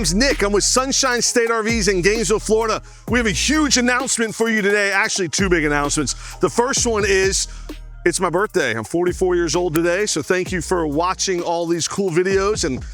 name's Nick. I'm with Sunshine State RVs in Gainesville, Florida. We have a huge announcement for you today. Actually, two big announcements. The first one is, it's my birthday. I'm 44 years old today, so thank you for watching all these cool videos and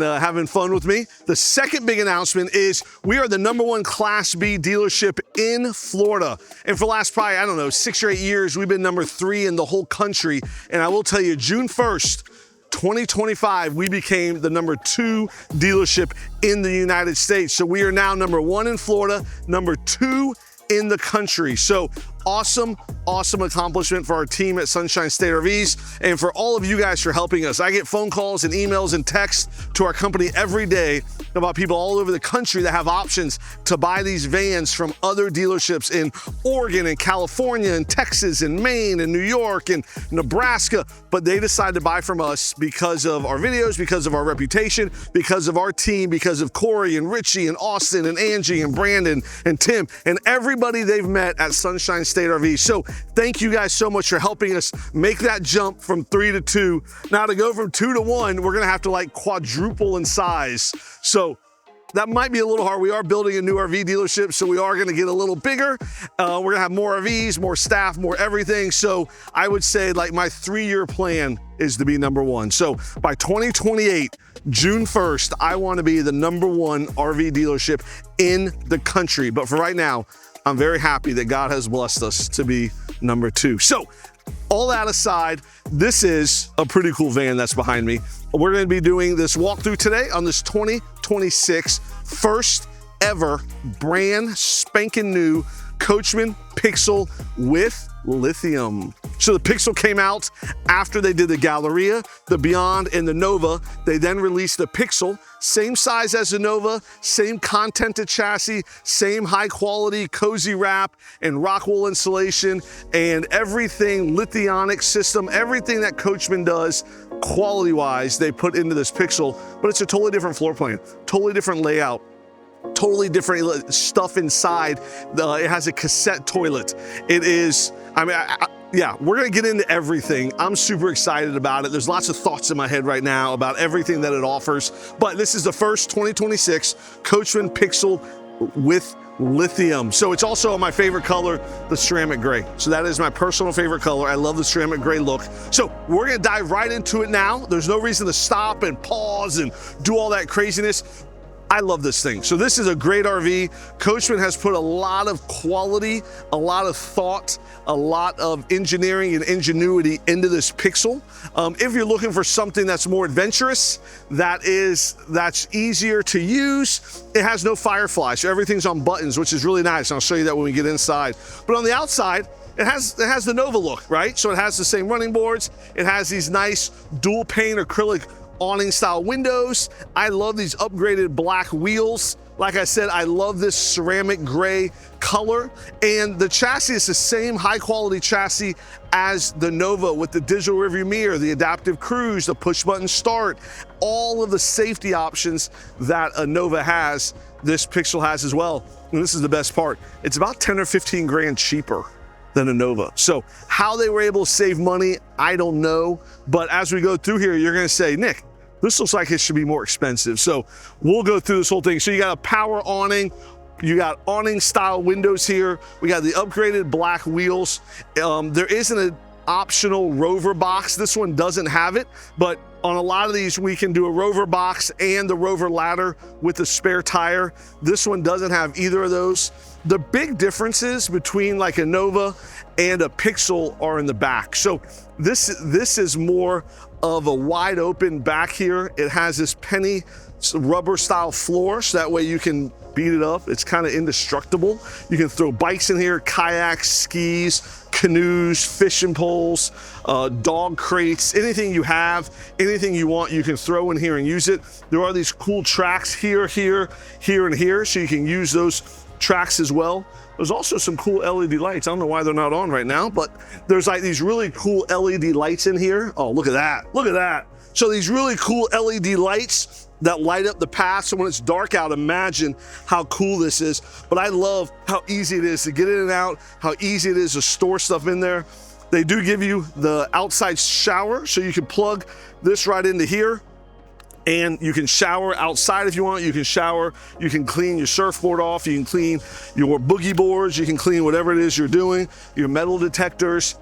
having fun with me. The second big announcement is we are the #1 Class B dealership in Florida. And for the last probably, I don't know, 6 or 8 years, we've been #3 in the whole country. And I will tell you, June 1st, 2025, we became the #2 dealership in the United States. So we are now #1 in Florida, #2 in the country. So awesome accomplishment for our team at Sunshine State RVs and for all of you guys for helping us. I get phone calls and emails and texts to our company every day about people all over the country that have options to buy these vans from other dealerships in Oregon and California and Texas and Maine and New York and Nebraska, but they decided to buy from us because of our videos, because of our reputation, because of our team, because of Corey and Richie and Austin and Angie and Brandon and Tim and everybody they've met at Sunshine State RVs. So thank you guys so much for helping us make that jump from 3 to 2. Now to go from 2 to 1, we're gonna have to like quadruple in size. So that might be a little hard. We are building a new RV dealership, so we are gonna get a little bigger. We're gonna have more RVs, more staff, more everything. So I would say like my 3-year plan is to be #1. So by 2028, June 1st, I wanna be the #1 RV dealership in the country. But for right now, I'm very happy that God has blessed us to be #2. So all that aside, this is a pretty cool van that's behind me. We're gonna be doing this walkthrough today on this 2026 first ever brand spanking new Coachmen Pixel with lithium. So the Pixel came out after they did the Galleria, the Beyond, and the Nova. They then released the Pixel, same size as the Nova, same contented chassis, same high quality cozy wrap and rock wool insulation and everything lithionic system, everything that Coachmen does quality wise, they put into this Pixel, but it's a totally different floor plan, totally different layout, totally different stuff inside. It has a cassette toilet. It is, yeah, we're gonna get into everything. I'm super excited about it. There's lots of thoughts in my head right now about everything that it offers, but this is the first 2026 Coachmen Pixel with lithium. So it's also my favorite color, the ceramic gray. So that is my personal favorite color. I love the ceramic gray look. So we're gonna dive right into it now. There's no reason to stop and pause and do all that craziness. I love this thing. So this is a great RV. Coachmen has put a lot of quality, a lot of thought, a lot of engineering and ingenuity into this Pixel. If you're looking for something that's more adventurous, that's easier to use, it has no firefly, so everything's on buttons, which is really nice. And I'll show you that when we get inside. But on the outside, it has the Nova look, right? So it has the same running boards. It has these nice dual pane acrylic awning style windows. I love these upgraded black wheels. Like I said, I love this ceramic gray color, and the chassis is the same high quality chassis as the Nova with the digital rearview mirror, the adaptive cruise, the push button start, all of the safety options that a Nova has, this Pixel has as well. And this is the best part. It's about 10 or 15 grand cheaper than a Nova. So how they were able to save money, I don't know. But as we go through here, you're gonna say, Nick, this looks like it should be more expensive. So we'll go through this whole thing. So you got a power awning, you got awning style windows here. We got the upgraded black wheels. There isn't an optional rover box. This one doesn't have it, but on a lot of these, we can do a rover box and the rover ladder with the spare tire. This one doesn't have either of those. The big differences between like a Nova and a Pixel are in the back. So this is more of a wide open back here. It has this penny rubber style floor, so that way you can beat it up. It's kind of indestructible. You can throw bikes in here, kayaks, skis, canoes, fishing poles, dog crates, anything you have, anything you want, you can throw in here and use it. There are these cool tracks here, here, here, and here, so you can use those tracks as well. There's also some cool LED lights. I don't know why they're not on right now, but there's like these really cool LED lights in here. Oh, look at that, look at that. So these really cool LED lights that light up the path, so when it's dark out, imagine how cool this is. But I love how easy it is to get in and out, how easy it is to store stuff in there. They do give you the outside shower, so you can plug this right into here. And you can shower outside if you want. You can shower, you can clean your surfboard off, you can clean your boogie boards, you can clean whatever it is you're doing, your metal detectors.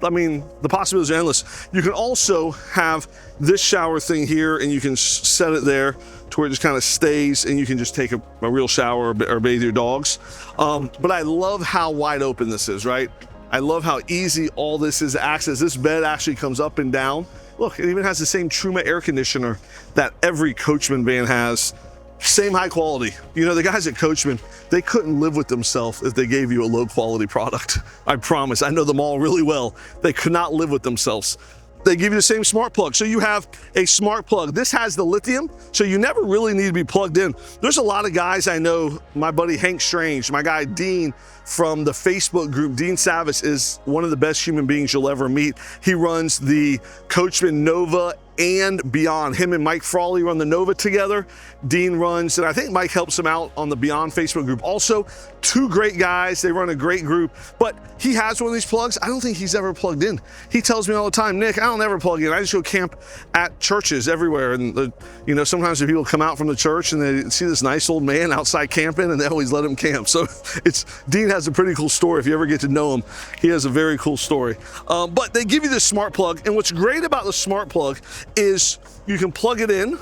I mean, the possibilities are endless. You can also have this shower thing here, and you can set it there to where it just kind of stays, and you can just take a real shower or bathe your dogs. But I love how wide open this is, right? I love how easy all this is to access. This bed actually comes up and down. Look, it even has the same Truma air conditioner that every Coachmen van has. Same high quality. You know, the guys at Coachmen, they couldn't live with themselves if they gave you a low quality product. I promise, I know them all really well. They could not live with themselves. They give you the same smart plug. So you have a smart plug. This has the lithium, so you never really need to be plugged in. There's a lot of guys I know, my buddy Hank Strange, my guy Dean from the Facebook group. Dean Savis is one of the best human beings you'll ever meet. He runs the Coachmen Nova and Beyond. Him and Mike Frawley run the Nova together. Dean runs, and I think Mike helps him out on the Beyond Facebook group. Also, two great guys. They run a great group, but he has one of these plugs. I don't think he's ever plugged in. He tells me all the time, Nick, I don't ever plug in. I just go camp at churches everywhere. And you know, sometimes the people come out from the church and they see this nice old man outside camping, and they always let him camp. So Dean has a pretty cool story. If you ever get to know him, he has a very cool story. But they give you this smart plug, and what's great about the smart plug is you can plug it in,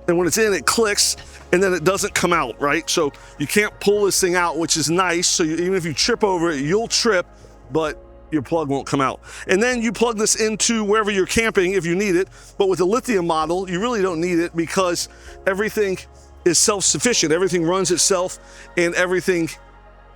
and when it's in, it clicks, and then it doesn't come out, right? So you can't pull this thing out, which is nice. So even if you trip over it, you'll trip, but your plug won't come out. And then you plug this into wherever you're camping if you need it. But with the lithium model, you really don't need it because everything is self-sufficient. Everything runs itself, and everything,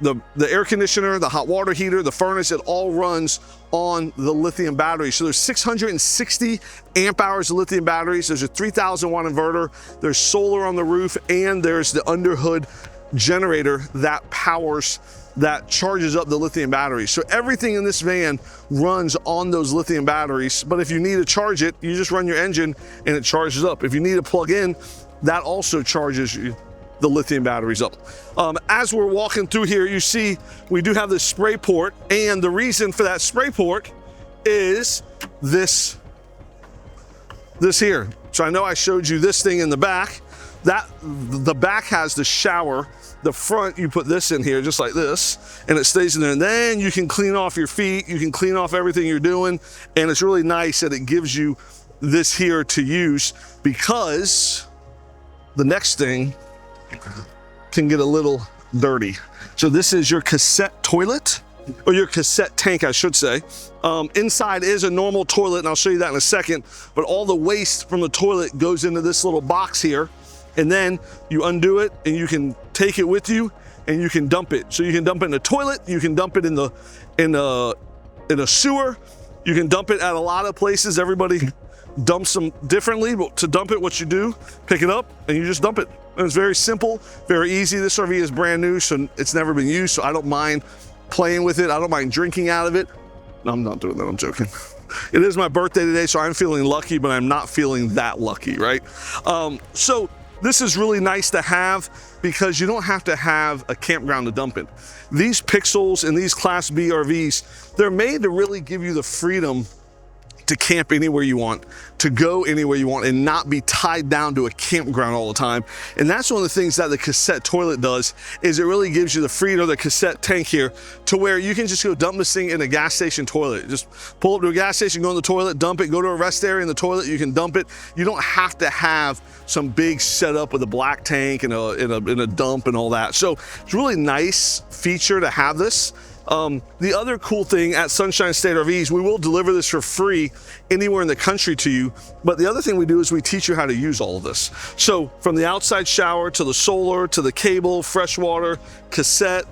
the air conditioner, the hot water heater, the furnace, it all runs on the lithium battery. So there's 660 amp hours of lithium batteries. There's a 3,000 watt inverter. There's solar on the roof, and there's the underhood generator that charges up the lithium batteries. So everything in this van runs on those lithium batteries. But if you need to charge it, you just run your engine and it charges up. If you need to plug in, that also charges you the lithium batteries up. As we're walking through here, you see we do have this spray port, and the reason for that spray port is this here. So I know I showed you this thing in the back. The back has the shower. The front, you put this in here just like this, and it stays in there. And then you can clean off your feet, you can clean off everything you're doing, and it's really nice that it gives you this here to use, because the next thing can get a little dirty. So this is your cassette toilet, or your cassette tank, I should say. Inside is a normal toilet, and I'll show you that in a second, but all the waste from the toilet goes into this little box here, and then you undo it, and you can take it with you, and you can dump it. So you can dump it in the toilet, you can dump it in a sewer, you can dump it at a lot of places. Everybody dumps them differently, but to dump it, what you do, pick it up, and you just dump it. And it's very simple, very easy. This RV is brand new, so it's never been used, so I don't mind playing with it. I don't mind drinking out of it. No, I'm not doing that, I'm joking. It is my birthday today, so I'm feeling lucky, but I'm not feeling that lucky, right? So this is really nice to have because you don't have to have a campground to dump it. These Pixels and these Class B RVs, they're made to really give you the freedom to camp anywhere you want, to go anywhere you want, and not be tied down to a campground all the time. And that's one of the things that the cassette toilet does, is it really gives you the freedom, the cassette tank here, to where you can just go dump this thing in a gas station toilet. Just pull up to a gas station, go in the toilet, dump it, go to a rest area in the toilet, you can dump it. You don't have to have some big setup with a black tank and a dump and all that. So it's a really nice feature to have this. The other cool thing at Sunshine State RVs, we will deliver this for free anywhere in the country to you. But the other thing we do is we teach you how to use all of this. So from the outside shower to the solar, to the cable, fresh water, cassette,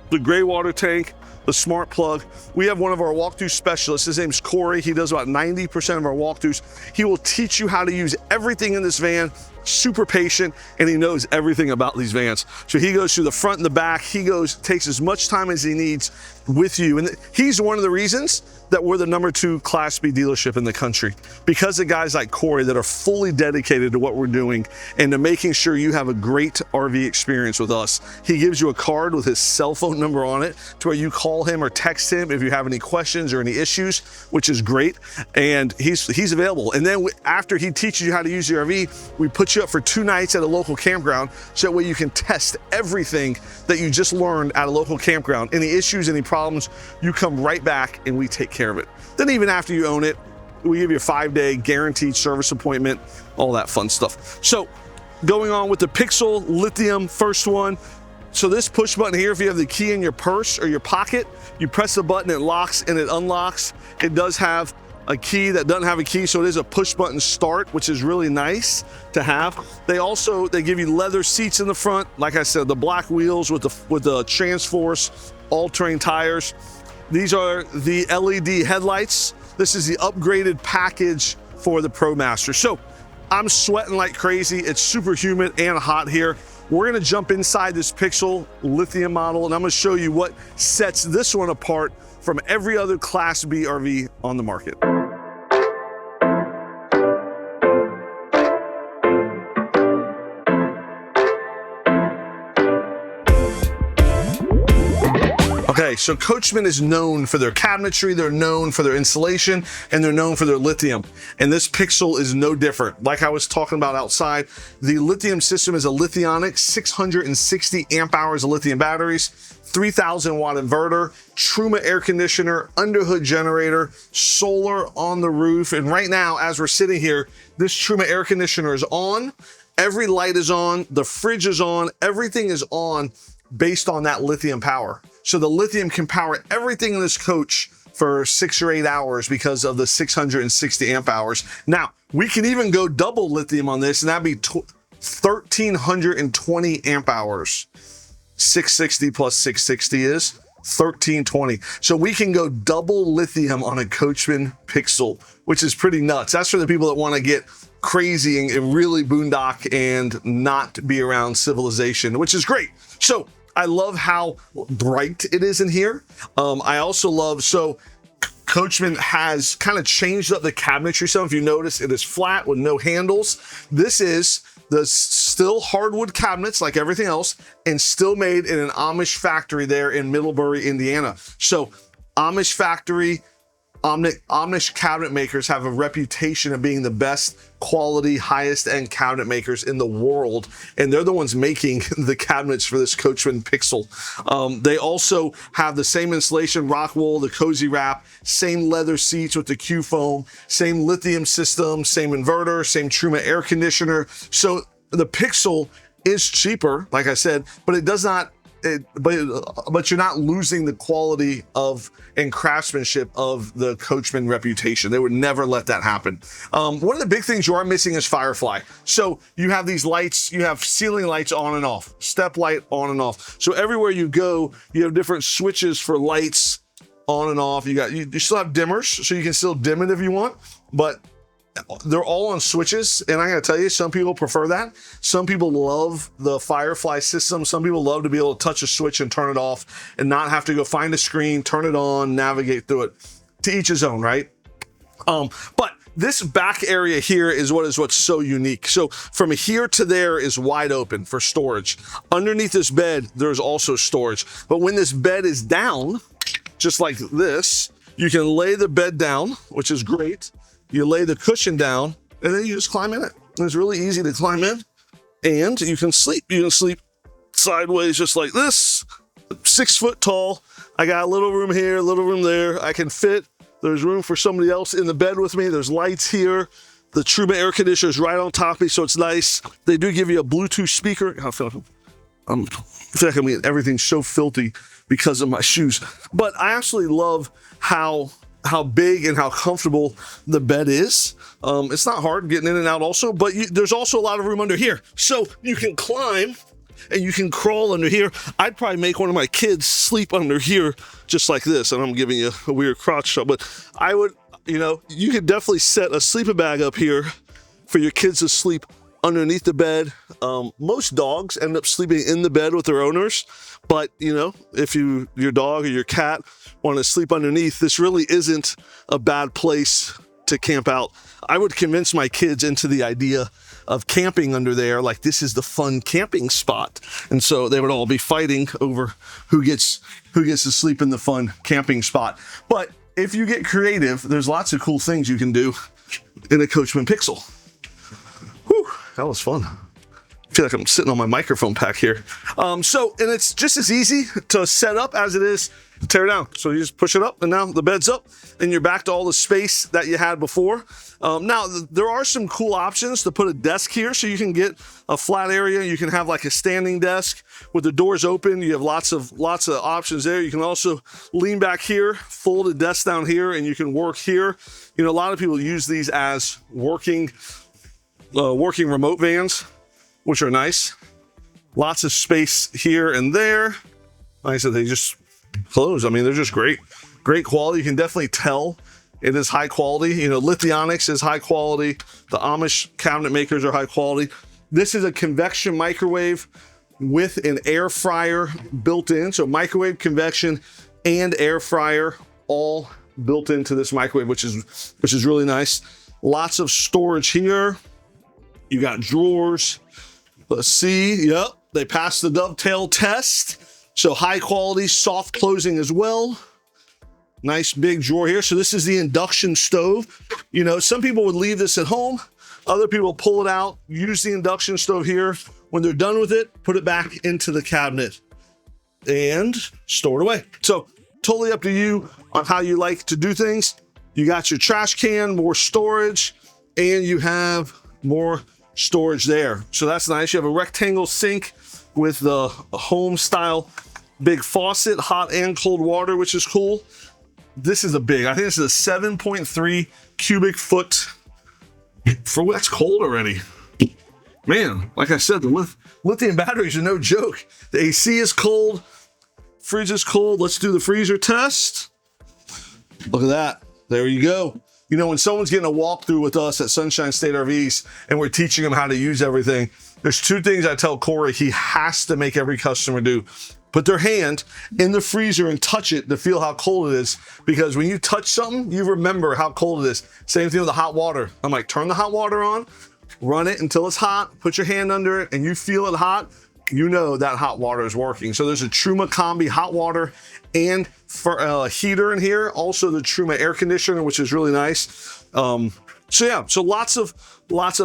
the gray water tank, the smart plug. We have one of our walkthrough specialists. His name's Corey. He does about 90% of our walkthroughs. He will teach you how to use everything in this van super patient, and he knows everything about these vans. So he goes through the front and the back. He takes as much time as he needs with you. And he's one of the reasons that we're the #2 Class B dealership in the country, because of guys like Corey that are fully dedicated to what we're doing and to making sure you have a great RV experience with us. He gives you a card with his cell phone number on it to where you call him or text him if you have any questions or any issues, which is great. And he's available. And then after he teaches you how to use the RV, we put you up for 2 nights at a local campground, so that way you can test everything that you just learned at a local campground. Any issues, any problems, you come right back and we take care of it. Then even after you own it, we give you a 5-day guaranteed service appointment, all that fun stuff. So going on with the Pixel Lithium, first one. So this push button here, if you have the key in your purse or your pocket, you press the button, it locks and it unlocks. It does have a key that doesn't have a key, so it is a push button start, which is really nice to have. They give you leather seats in the front. Like I said, the black wheels with the Transforce all-terrain tires. These are the LED headlights. This is the upgraded package for the ProMaster. So I'm sweating like crazy. It's super humid and hot here. We're gonna jump inside this Pixel Lithium model, and I'm gonna show you what sets this one apart from every other Class B RV on the market. Okay, so Coachmen is known for their cabinetry, they're known for their insulation, and they're known for their lithium. And this Pixel is no different. Like I was talking about outside, the lithium system is a Lithionic, 660 amp hours of lithium batteries, 3,000 watt inverter, Truma air conditioner, underhood generator, solar on the roof. And right now, as we're sitting here, this Truma air conditioner is on, every light is on, the fridge is on, everything is on based on that lithium power. So the lithium can power everything in this coach for 6 or 8 hours because of the 660 amp hours. Now, we can even go double lithium on this, and that'd be 1,320 amp hours. 660 plus 660 is 1,320. So we can go double lithium on a Coachmen Pixel, which is pretty nuts. That's for the people that want to get crazy and really boondock and not be around civilization, which is great. So I love how bright it is in here. I also love, so Coachmen has kind of changed up the cabinetry. So if you notice, it is flat with no handles. This is the still hardwood cabinets like everything else, and still made in an Amish factory there in Middlebury, Indiana. So Amish factory, Amish cabinet makers have a reputation of being the best quality, highest end cabinet makers in the world. And they're the ones making the cabinets for this Coachmen Pixel. They also have the same insulation, rock wool, the cozy wrap, same leather seats with the Q foam, same lithium system, same inverter, same Truma air conditioner. So the Pixel is cheaper, like I said, but it does not, but you're not losing the quality of and craftsmanship of the Coachmen reputation. They would never let that happen. One of the big things you are missing is Firefly. So you have these lights, you have ceiling lights on and off, step light on and off. So everywhere you go, you have different switches for lights on and off. You still have dimmers, so you can still dim it if you want, but they're all on switches, and I gotta tell you, some people prefer that. Some people love the Firefly system. Some people love to be able to touch a switch and turn it off and not have to go find a screen, turn it on, navigate through it. To each his own, right? But this back area here is what's so unique. So from here to there is wide open for storage. Underneath this bed, there's also storage. But when this bed is down, just like this, you can lay the bed down, which is great. You lay the cushion down, and then you just climb in it. And it's really easy to climb in, and you can sleep. You can sleep sideways just like this, 6 foot tall. I got a little room here, a little room there. I can fit. There's room for somebody else in the bed with me. There's lights here. The Truma air conditioner is right on top of me, so it's nice. They do give you a Bluetooth speaker. I feel like I'm getting everything so filthy because of my shoes. But I absolutely love how big and how comfortable the bed is. It's not hard getting in and out also, but there's also a lot of room under here. So you can climb and you can crawl under here. I'd probably make one of my kids sleep under here just like this. And I'm giving you a weird crotch shot, but I would, you could definitely set a sleeping bag up here for your kids to sleep underneath the bed. Most dogs end up sleeping in the bed with their owners, but you know, if your dog or your cat want to sleep underneath, this really isn't a bad place to camp out. I would convince my kids into the idea of camping under there, like this is the fun camping spot. And so they would all be fighting over who gets to sleep in the fun camping spot. But if you get creative, there's lots of cool things you can do in a Coachmen Pixel. Whew, that was fun. I feel like I'm sitting on my microphone pack here. And it's just as easy to set up as it is to tear down. So you just push it up and now the bed's up and you're back to all the space that you had before. Now there are some cool options to put a desk here so you can get a flat area. You can have like a standing desk with the doors open. You have lots of options there. You can also lean back here, fold a desk down here, and you can work here. You know, a lot of people use these as working remote vans, which are nice. Lots of space here and there. Like I said, they just close. I mean, they're just great quality. You can definitely tell it is high quality. You know, Lithionics is high quality. The Amish cabinet makers are high quality. This is a convection microwave with an air fryer built in. So microwave, convection, and air fryer all built into this microwave, which is really nice. Lots of storage here. You got drawers. Let's see. Yep, they passed the dovetail test. So high quality, soft closing as well. Nice big drawer here. So this is the induction stove. You know, some people would leave this at home. Other people pull it out, use the induction stove here. When they're done with it, put it back into the cabinet and store it away. So totally up to you on how you like to do things. You got your trash can, more storage, and you have more storage there. So that's nice. You have a rectangle sink with the home style big faucet, hot and cold water, which is cool. This is I think this is a 7.3 cubic foot. That's cold already. Man, like I said, the lithium batteries are no joke. The AC is cold, fridge is cold. Let's do the freezer test. Look at that. There you go. You know, when someone's getting a walkthrough with us at Sunshine State RVs and we're teaching them how to use everything, there's two things I tell Corey he has to make every customer do. Put their hand in the freezer and touch it to feel how cold it is. Because when you touch something, you remember how cold it is. Same thing with the hot water. I'm like, turn the hot water on, run it until it's hot, put your hand under it, and you feel it hot, you know that hot water is working. So there's a Truma Combi hot water and heater in here. Also the Truma air conditioner, which is really nice. So yeah, so lots of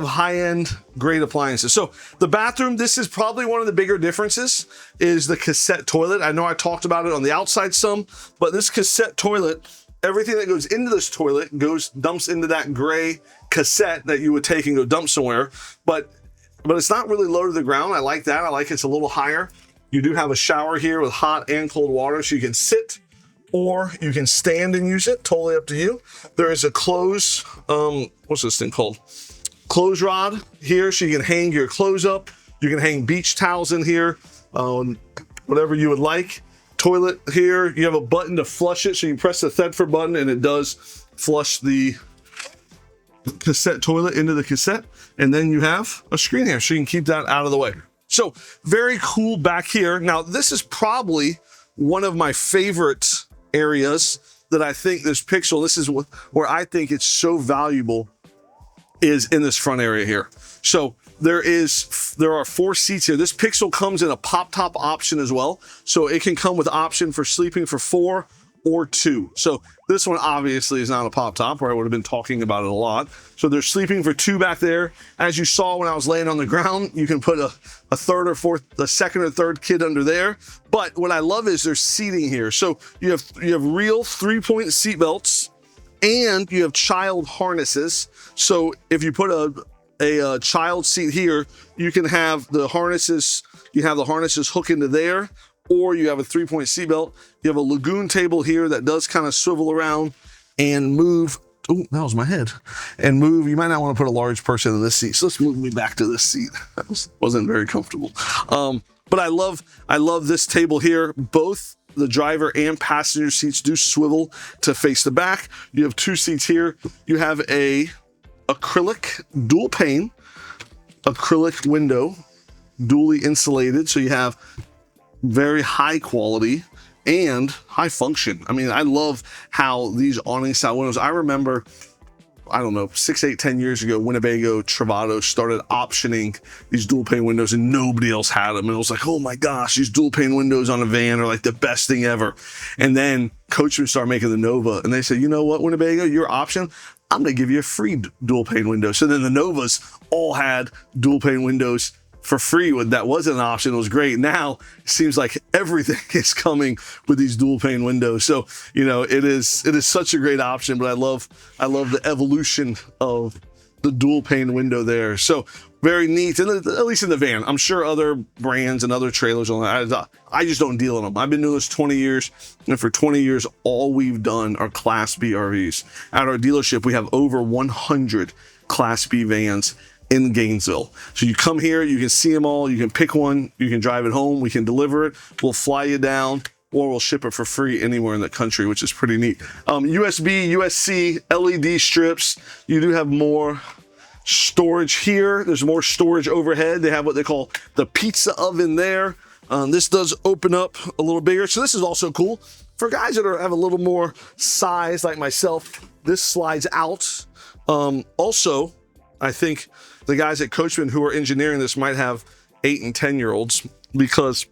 high-end great appliances. So the bathroom, this is probably one of the bigger differences, is the cassette toilet. I know I talked about it on the outside some, but this cassette toilet, everything that goes into this toilet dumps into that gray cassette that you would take and go dump somewhere. But it's not really low to the ground. I like that. I like it's a little higher. You do have a shower here with hot and cold water, so you can sit or you can stand and use it. Totally up to you. There is a clothes, what's this thing called? Clothes rod here, so you can hang your clothes up. You can hang beach towels in here, whatever you would like. Toilet here, you have a button to flush it, so you press the Thetford button and it does flush the cassette toilet into the cassette. And then you have a screen here, so you can keep that out of the way. So very cool back here. Now, this is probably one of my favorite areas that I think this Pixel, this is where I think it's so valuable, is in this front area here. So there are 4 seats here. This Pixel comes in a pop top option as well. So it can come with option for sleeping for 4 or 2. So this one obviously is not a pop top, or I would have been talking about it a lot. So there's sleeping for 2 back there. As you saw when I was laying on the ground, you can put a second or third kid under there. But what I love is there's seating here. So you have real 3-point seat belts and you have child harnesses. So if you put a child seat here, you can have the harnesses, hook into there, or you have a 3-point seat belt. You have a lagoon table here that does kind of swivel around and move. Oh, that was my head. And move. You might not want to put a large person in this seat. So let's move me back to this seat. That wasn't very comfortable. But I love this table here. Both the driver and passenger seats do swivel to face the back. You have 2 seats here. You have a acrylic dual pane acrylic window, dually insulated, so you have very high quality and high function. I mean, I love how these awning style windows, I remember, I don't know, 6, 8, 10 years ago, Winnebago Travato started optioning these dual pane windows and nobody else had them. And it was like, oh my gosh, these dual pane windows on a van are like the best thing ever. And then Coachmen started making the Nova and they said, you know what, Winnebago, your option, I'm gonna give you a free dual pane window. So then the Novas all had dual pane windows for free. When that wasn't an option, it was great. Now it seems like everything is coming with these dual pane windows. So, you know, it is such a great option, but I love the evolution of the dual pane window there. So very neat, and at least in the van. I'm sure other brands and other trailers, I just don't deal in them. I've been doing this 20 years, and for 20 years, all we've done are Class B RVs. At our dealership, we have over 100 Class B vans in Gainesville. So you come here, you can see them all, you can pick one, you can drive it home, we can deliver it, we'll fly you down, or we'll ship it for free anywhere in the country, which is pretty neat. USB, USB-C, LED strips. You do have more storage here. There's more storage overhead. They have what they call the pizza oven there. This does open up a little bigger. So this is also cool for guys that have a little more size like myself. This slides out. Also, I think the guys at Coachmen who are engineering this might have 8 and 10-year-olds, because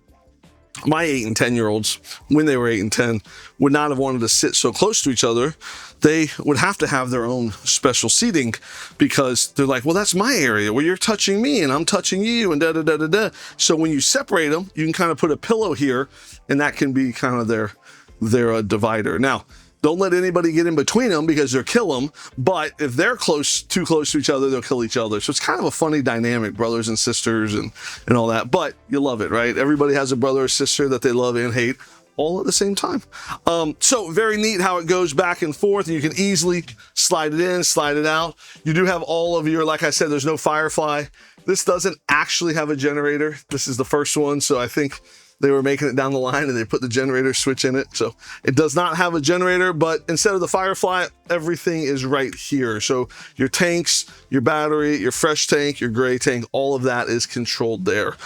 my 8 and 10-year-olds, when they were 8 and 10, would not have wanted to sit so close to each other. They would have to have their own special seating, because they're like, well, that's my area where you're touching me and I'm touching you and da-da-da-da-da. So when you separate them, you can kind of put a pillow here, and that can be kind of their divider. Now, don't let anybody get in between them, because they'll kill them. But if they're too close to each other, they'll kill each other. So it's kind of a funny dynamic, brothers and sisters and all that. But you love it, right? Everybody has a brother or sister that they love and hate all at the same time. So very neat how it goes back and forth. You can easily slide it in, slide it out. You do have all of your, like I said, there's no Firefly. This doesn't actually have a generator. This is the first one. So I think they were making it down the line and they put the generator switch in it. So it does not have a generator, but instead of the Firefly, everything is right here. So your tanks, your battery, your fresh tank, your gray tank, all of that is controlled there.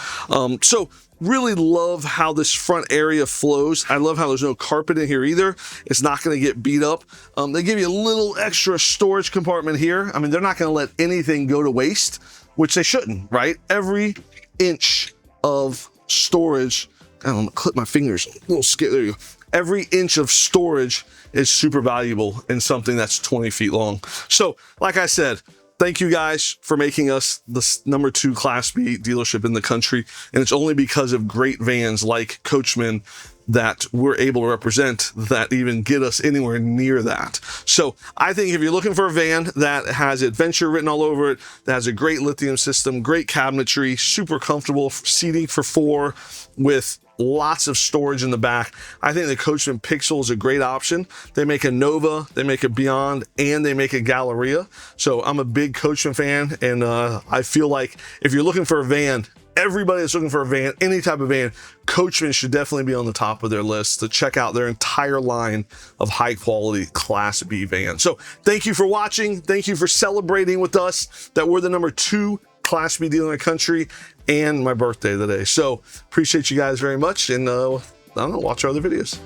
So really love how this front area flows. I love how there's no carpet in here either. It's not going to get beat up. They give you a little extra storage compartment here. I mean, they're not going to let anything go to waste, which they shouldn't, right? Every inch of storage, I don't know, clip my fingers, a little scared, there you go. Every inch of storage is super valuable in something that's 20 feet long. So, like I said, thank you guys for making us the #2 Class B dealership in the country. And it's only because of great vans like Coachmen that we're able to represent that even get us anywhere near that. So I think if you're looking for a van that has adventure written all over it, that has a great lithium system, great cabinetry, super comfortable seating for 4 with lots of storage in the back, I think the Coachmen Pixel is a great option. They make a Nova, they make a Beyond, and they make a Galleria. So I'm a big Coachmen fan, and I feel like if you're looking for a van, everybody that's looking for a van, any type of van, Coachmen should definitely be on the top of their list to check out their entire line of high quality Class B vans. So thank you for watching. Thank you for celebrating with us that we're the #2 Class B dealer in the country, and my birthday today. So appreciate you guys very much, and I don't know, watch our other videos.